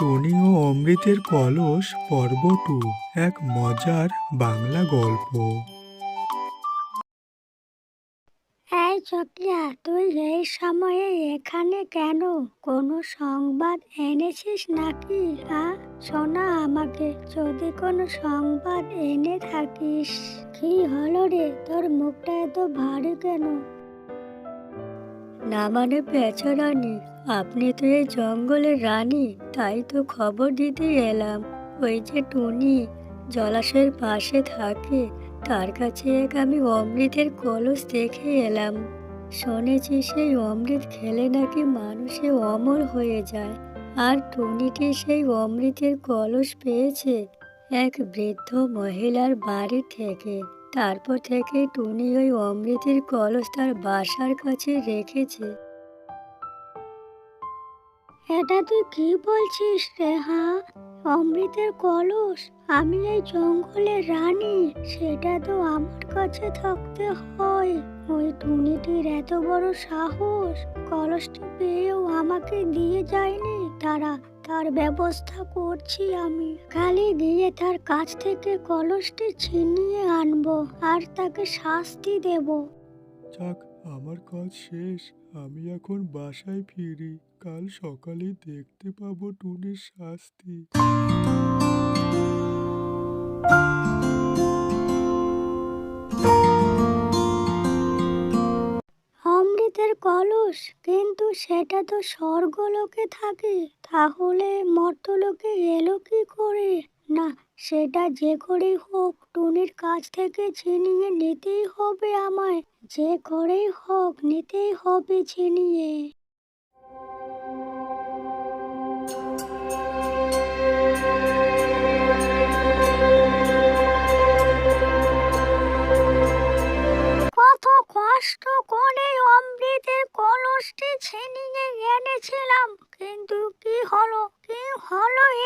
Tony ও অমৃতের কলস পর্ব 2, এক মজার বাংলা গল্প। এই চকিয়া, তুই এই সময়ে এখানে কেন? কোনো সংবাদ এনেছিস নাকি? শোনা আমাকে, যদি কোনো সংবাদ এনে থাকিস। কি হলো রে, তোর মুখটা এত ভারী কেন? না মানে বেচারানি, আপনি তো এই জঙ্গলের রানী, তাই তো খবর দিতে এলাম। ওই যে টুনি জলাশয়ের পাশে থাকে, তার কাছে আমি অমৃতের কলস দেখে এলাম। শুনেছি সেই অমৃত খেলে নাকি মানুষে অমর হয়ে যায়। আর টুনিটি সেই অমৃতের কলস পেয়েছে এক বৃদ্ধ মহিলার বাড়ি থেকে। তারপর থেকে টুনি ওই অমৃতের কলস তার বাসার কাছে রেখেছে। এটা তুই কি বলছিস রে? অমৃতের কলস? আমি এই জঙ্গলের রানী, সেটা তো আমার কাছে থাকতে হয়। ওই টুনিটির এত বড় সাহস, কলসটি পেয়েও আমাকে দিয়ে যায়নি। তার ব্যবস্থা করছি আমি। খালি গিয়ে তার কাছ থেকে কলসটি ছিনিয়ে আনবো আর তাকে শাস্তি দেব। যাক, আমার কাজ শেষ। আমি এখন বাসায় ফিরি। কাল সকালে দেখতে পাবো টুনির শাস্তি। অমৃতের কলস? কিন্তু সেটা তো স্বর্গলোকে থাকে, তাহলে মর্ত্যলোকে এলো কি করে? না, সেটা যে করেই হোক টুনির কাছ থেকে ছিনিয়ে নিতেই হবে আমায়। যে করেই হোক নিতেই হবে ছিনিয়ে। কত কষ্ট করে অমৃতের কলসটি ছিনিয়ে এনেছিলাম, কিন্তু কি হলো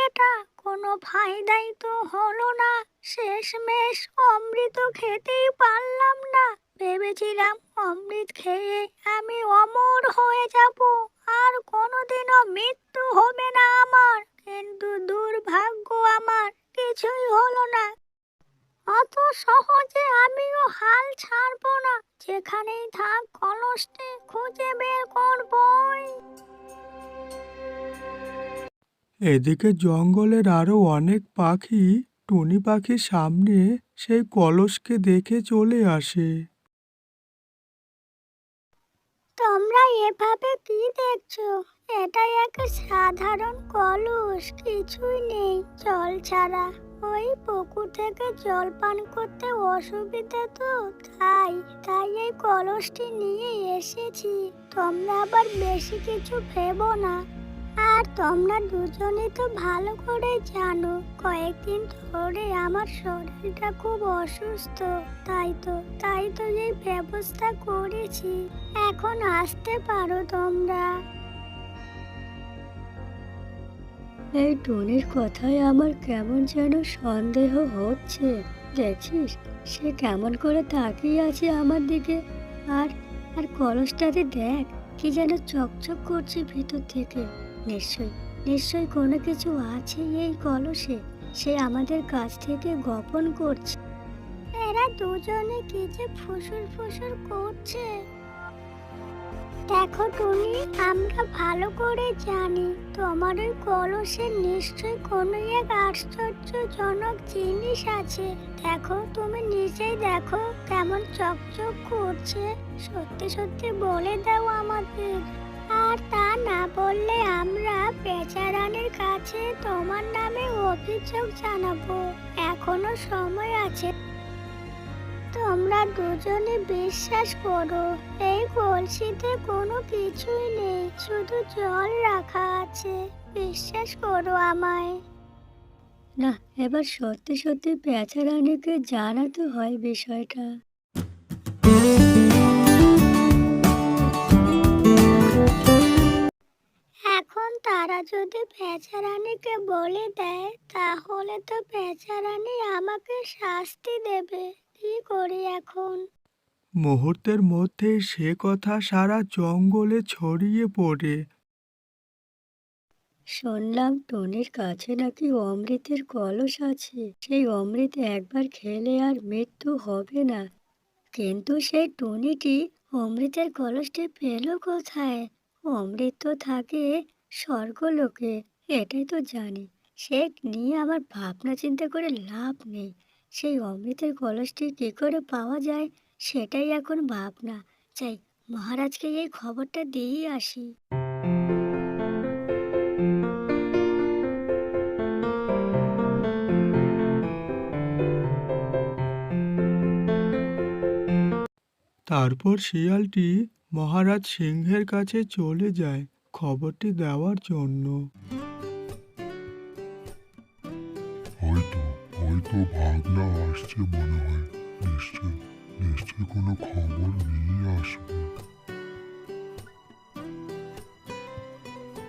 এটা? কোনো ফায়দাই তো হলো না। শেষমেশ অমৃত খেতেই পারলাম না। ভেবেছিলাম অমৃত খেয়ে আমি অমর হয়ে যাব, আর কোনোদিনও মৃত্যু হবে না আমার। কিন্তু দুর্ভাগ্য, আমার কিছুই হলো না। অত সহজে আমিও হাল ছাড়বো না। যেখানেই থাক, কলসটি খুঁজে বের করবই। এদিকে জঙ্গলের আরো অনেক পাখি টুনি পাখির সামনে সেই কলসকে দেখে চলে আসে। তোমরা এভাবে কি দেখছো? এটা এক সাধারণ কলস, কিছুই নেই জল ছাড়া। ওই পুকুর থেকে জল পান করতে অসুবিধা তো, তাই এই কলসটি নিয়ে এসেছি। তোমরা আবার বেশি কিছু ভেবো না। আর তোমরা দুজনে তো ভালো করে জানো, কয়েকদিন ধরে আমার শরীরটা খুব অসুস্থ। তাই তো এই ব্যবস্থা করেছি। এখন আসতে পারো তোমরা। এই টুনির কথায় আমার কেমন যেন সন্দেহ হচ্ছে। দেখছিস, সে কেমন করে তাকিয়ে আছে আমার দিকে। আর আর কলসটাতে দেখ, কি যেন চকচক করছে ভিতর থেকে। নিশ্চয়ই কোনো কিছু আছে এই কলসে, সে আমাদের কাছ থেকে গোপন করছে। এরা দুজনে কি যে ফুসুর ফুসুর করছে। দেখো টুনি, আমরা ভালো করে জানি তোমার ওই কলসে নিশ্চয়ই কোনো এক আশ্চর্যজনক জিনিস আছে। দেখো, তুমি নিজেই দেখো কেমন চকচক করছে। সত্যি সত্যি বলে দাও আমাদের। আর তা না বললে আমরা বেচারানির কাছে তোমার নামে অভিযোগ জানাবো। এখনো সময় আছে। তোমরা দুজনে বিশ্বাস করো, এই কলসিতে কোনো কিছুই নেই, শুধু জল রাখা আছে। বিশ্বাস করো আমায়। না, এবার সত্যি সত্যি বেচারানীকে জানাতে হয় বিষয়টা। এখন তারা যদি বেচারানীকে বলে দেয়, তাহলে তো বেচারানী আমাকে শাস্তি দেবে। কি করি এখন? মুহূর্তের মধ্যেই সে কথা সারা জঙ্গলে ছড়িয়ে পড়ে। শুনলাম টুনির কাছে নাকি অমৃতের কলস আছে, সেই অমৃত একবার খেলে আর মৃত্যু হবে না। কিন্তু সেই টুনিটি অমৃতের কলসটি পেল কোথায়? অমৃত তো থাকে স্বর্গলোকে, এটাই তো জানি। সে নিয়ে আমার ভাবনা চিন্তা করে লাভ নেই। সেই অমৃতের কলসটি কি করে পাওয়া যায় সেটাই এখন ভাবনা। চাই মহারাজকে এই খবরটা দিয়ে আসি। তারপর শিয়ালটি মহারাজ সিংহের কাছে চলে যায় খবরটি দেওয়ার জন্য। হয়তো হয়তো ভাগনা আসছে মনে হয়। নিশ্চয় নিশ্চয় কোনো খবর নিয়ে আসবে।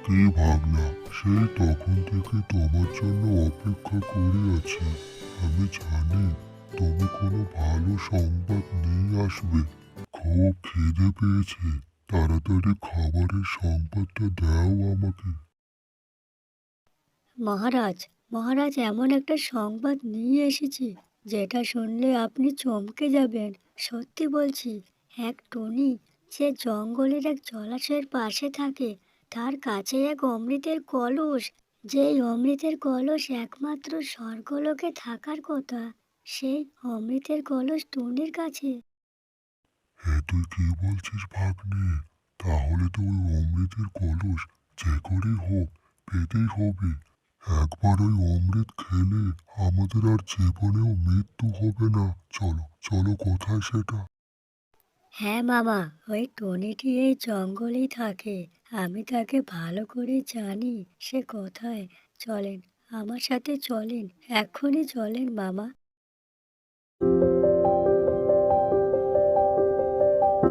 কে ভাগনা? সেই তখন থেকে তোমার জন্য অপেক্ষা করে আছি। আমি জানি তুমি কোনো ভালো সংবাদ নিয়ে আসবে। খুব খিদে পেয়েছে, তাড়াতাড়ি খাবারের সংবাদটা দাও আমাকে। মহারাজ, মহারাজ এমন একটা সংবাদ নিয়ে এসেছি যেটা শুনলে আপনি চমকে যাবেন। সত্যি বলছি, এক টুনি যে জঙ্গলের এক জলাশয়ের পাশে থাকে, তার কাছে এক অমৃতের কলস। যেই অমৃতের কলস একমাত্র স্বর্গলোকে থাকার কথা, সেই অমৃতের কলস টুনির কাছে। হ্যাঁ, তুই কি বলছিস ভাগ্নে? তাহলে তো ওই অমৃতের কলস যে করেই হোক পেতেই হবে। একবার ওই অমৃত খেলে আমাদের আর জীবনেও মৃত্যু হবে না। চলো চলো, কোথায় সেটা? হ্যাঁ মামা, ওই টুনিটি এই জঙ্গলেই থাকে। আমি তাকে ভালো করে জানি। সে কোথায়? চলেন, আমার সাথে চলেন, এক্ষুনি চলেন মামা।